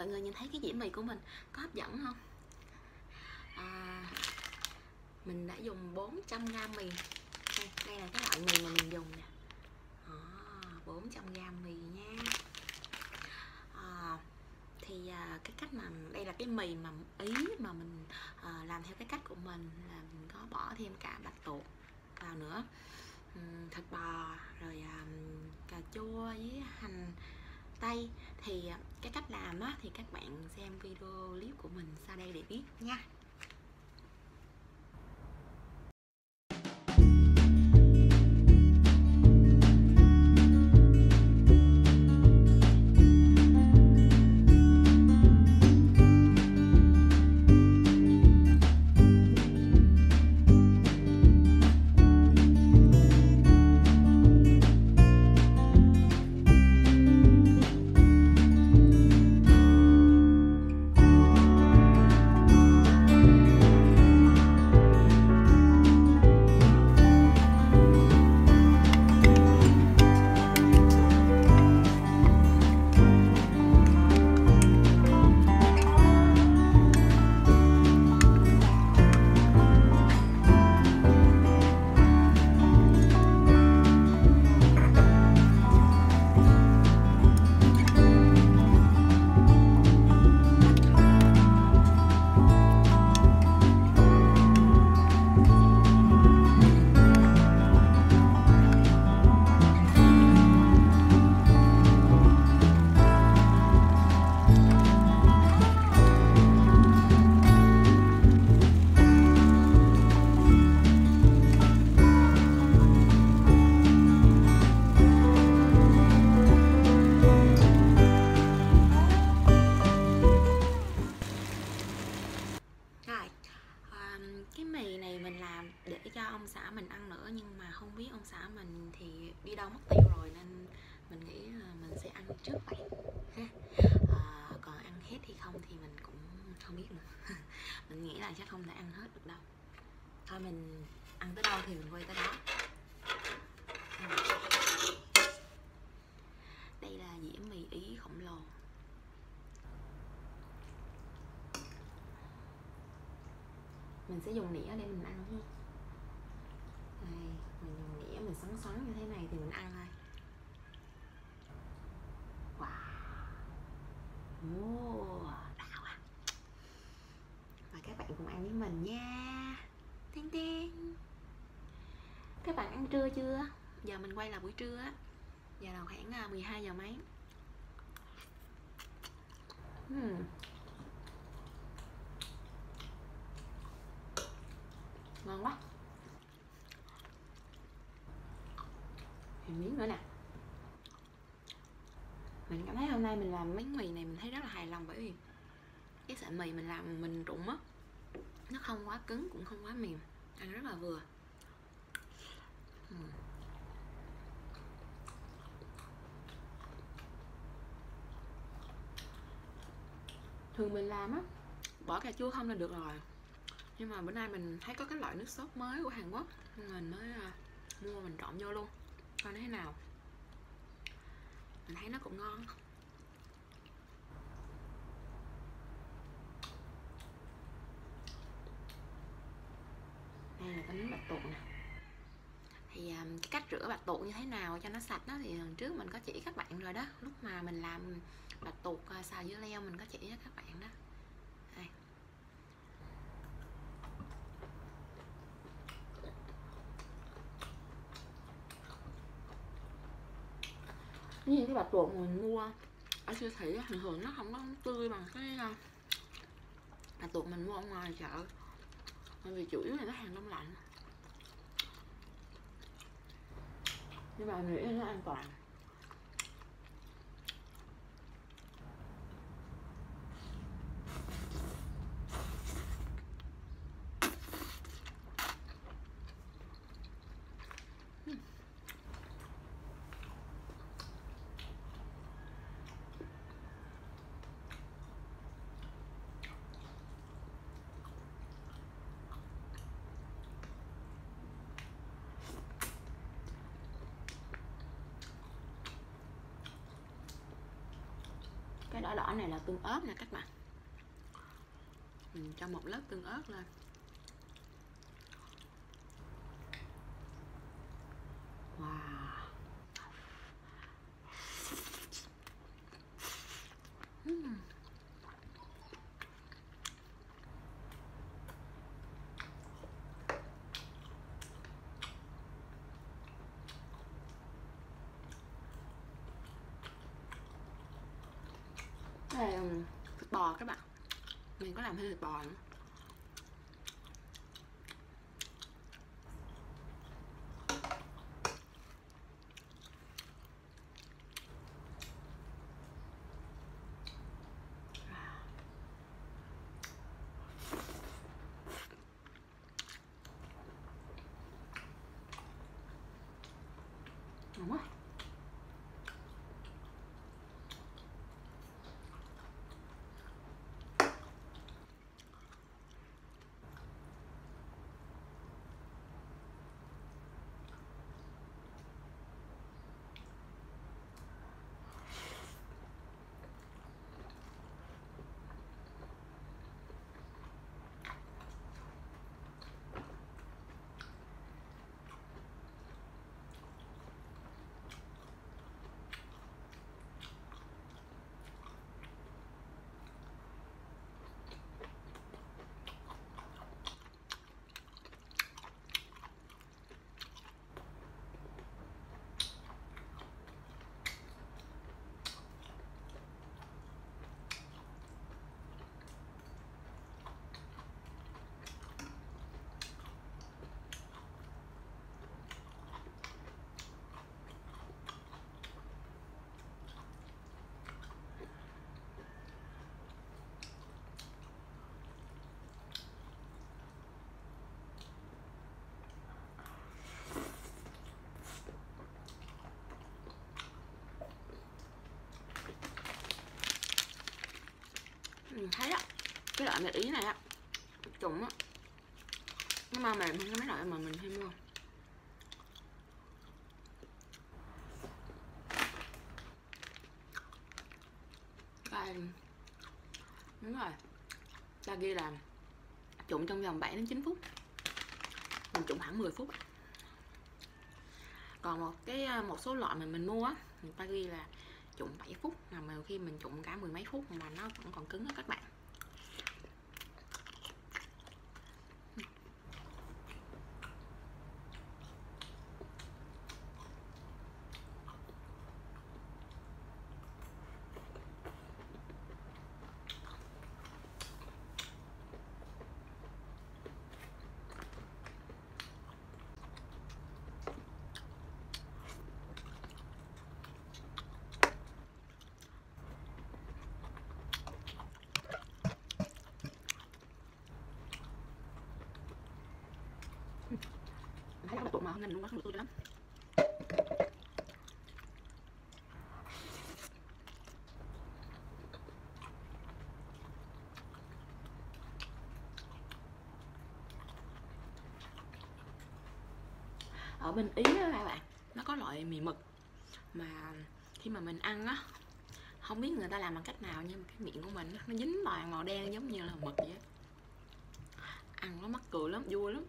Mọi người nhìn thấy cái dĩa mì của mình có hấp dẫn không? Mình đã dùng 400g mì. Đây là cái loại mì mà mình dùng nè. 400g mì nha. Cái cách mà đây là cái mì mà Ý mà mình làm theo cái cách của mình là mình có bỏ thêm cả bạch tuộc vào nữa, thịt bò, rồi cà chua với hành tây. Thì cái cách làm á thì các bạn xem video clip của mình sau đây để biết nha. Cái mì này mình làm để cho ông xã mình ăn nữa, nhưng mà không biết ông xã mình thì đi đâu mất tiêu rồi, nên mình nghĩ là mình sẽ ăn trước vậy ha. Còn ăn hết hay không thì mình cũng không biết nữa. Mình nghĩ là chắc không thể ăn hết được đâu. Thôi mình ăn tới đâu thì mình quay tới đó. Đây là dĩa mì Ý khổng lồ. Mình sẽ dùng nĩa để mình ăn nha. Đây, mình dùng nĩa mình xoắn xoắn như thế này thì mình ăn thôi. Wow, đã quá. Và các bạn cùng ăn với mình nha. Ten ten. Các bạn ăn trưa chưa? Giờ mình quay là buổi trưa á. Giờ là khoảng 12 giờ mấy. Ngon quá. Thêm miếng nữa nè. Mình cảm thấy hôm nay mình làm bánh mì này mình thấy rất là hài lòng, bởi vì cái sợi mì mình làm mình trụng á, nó không quá cứng cũng không quá mềm, ăn rất là vừa. Thường mình làm á bỏ cà chua không là được rồi, nhưng mà bữa nay mình thấy có cái loại nước sốt mới của Hàn Quốc nên mình mới mua mình trộn vô luôn coi nó thế nào. Mình thấy nó cũng ngon. Đây là cái miếng bạch tuộc nè. Thì cái cách rửa bạch tuộc như thế nào cho nó sạch đó thì lần trước mình có chỉ các bạn rồi đó. Lúc mà mình làm bạch tuộc xào dưa leo mình có chỉ cho các bạn đó. Đây. Như cái bạch tuộc mình mua ở siêu thị thường thường nó không có tươi bằng cái bạch tuộc mình mua ở ngoài chợ, bởi vì chủ yếu là nó hàng đông lạnh, nhưng mà mình nghĩ nó an toàn. đỏ đỏ này là tương ớt nha các bạn. Mình cho một lớp tương ớt lên. Wow. Đây là thịt bò các bạn. Mình có làm thêm thịt bò nữa. Ngon quá. Mình thấy á, cái loại mì Ý này á, trụng á, nó mà mềm hơn mấy loại mà mình hay mua. Đây, đúng rồi, ta ghi là trụng trong vòng 7 đến 9 phút. Mình trụng hẳn 10 phút. Còn một số loại mà mình mua á, người ta ghi là trụng 7 phút, mà khi mình trụng cả 10 mấy phút mà nó vẫn còn cứng á các bạn. Mình thấy nó tụng mà hôm nay mình luôn quá, không được tươi lắm. Ở bên Ý á các bạn, nó có loại mì mực mà khi mà mình ăn á, không biết người ta làm bằng cách nào nhưng mà cái miệng của mình nó dính toàn màu đen giống như là mực vậy. Ăn nó mắc cười lắm, vui lắm.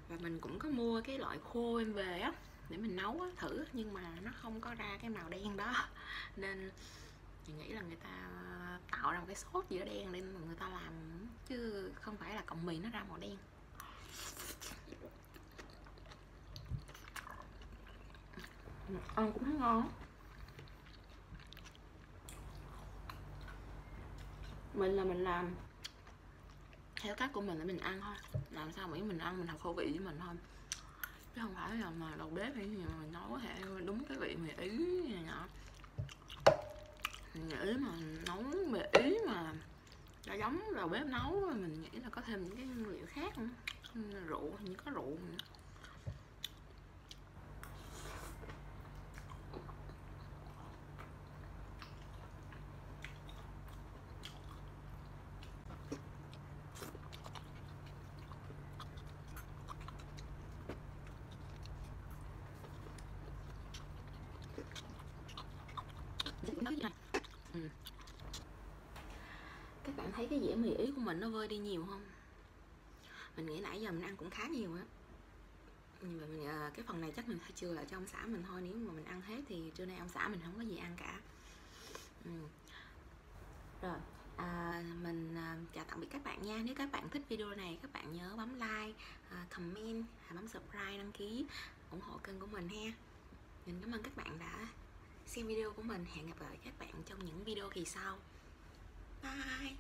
Và mình cũng có mua cái loại khô em về á để mình nấu á, thử, nhưng mà nó không có ra cái màu đen đó, nên mình nghĩ là người ta tạo ra một cái sốt gì đó đen nên người ta làm, chứ không phải là cọng mì nó ra màu đen. Ăn cũng thấy ngon. Mình làm theo cách của mình là mình ăn thôi, làm sao mà mình ăn mình hợp khẩu vị với mình thôi, chứ không phải là mà đầu bếp hay gì mà mình nấu theo đúng cái vị mì Ý này nọ. Mình nghĩ mà nấu mì Ý mà đã giống đầu bếp nấu, mình nghĩ là có thêm những cái nguyên liệu khác nữa. Rượu, hình như có rượu nữa. Nói này. thấy cái dĩa mì Ý của mình nó vơi đi nhiều không? Mình nghĩ nãy giờ mình ăn cũng khá nhiều á. Nhưng mà cái phần này chắc mình phải chừa lại cho ông xã mình thôi. Nếu mà mình ăn hết thì trưa nay ông xã mình không có gì ăn cả. Rồi, mình chào tạm biệt các bạn nha. Nếu các bạn thích video này, các bạn nhớ bấm like, comment, bấm subscribe, đăng ký, ủng hộ kênh của mình ha. Mình cảm ơn các bạn đã xem video của mình. Hẹn gặp lại các bạn trong những video kỳ sau. Bye.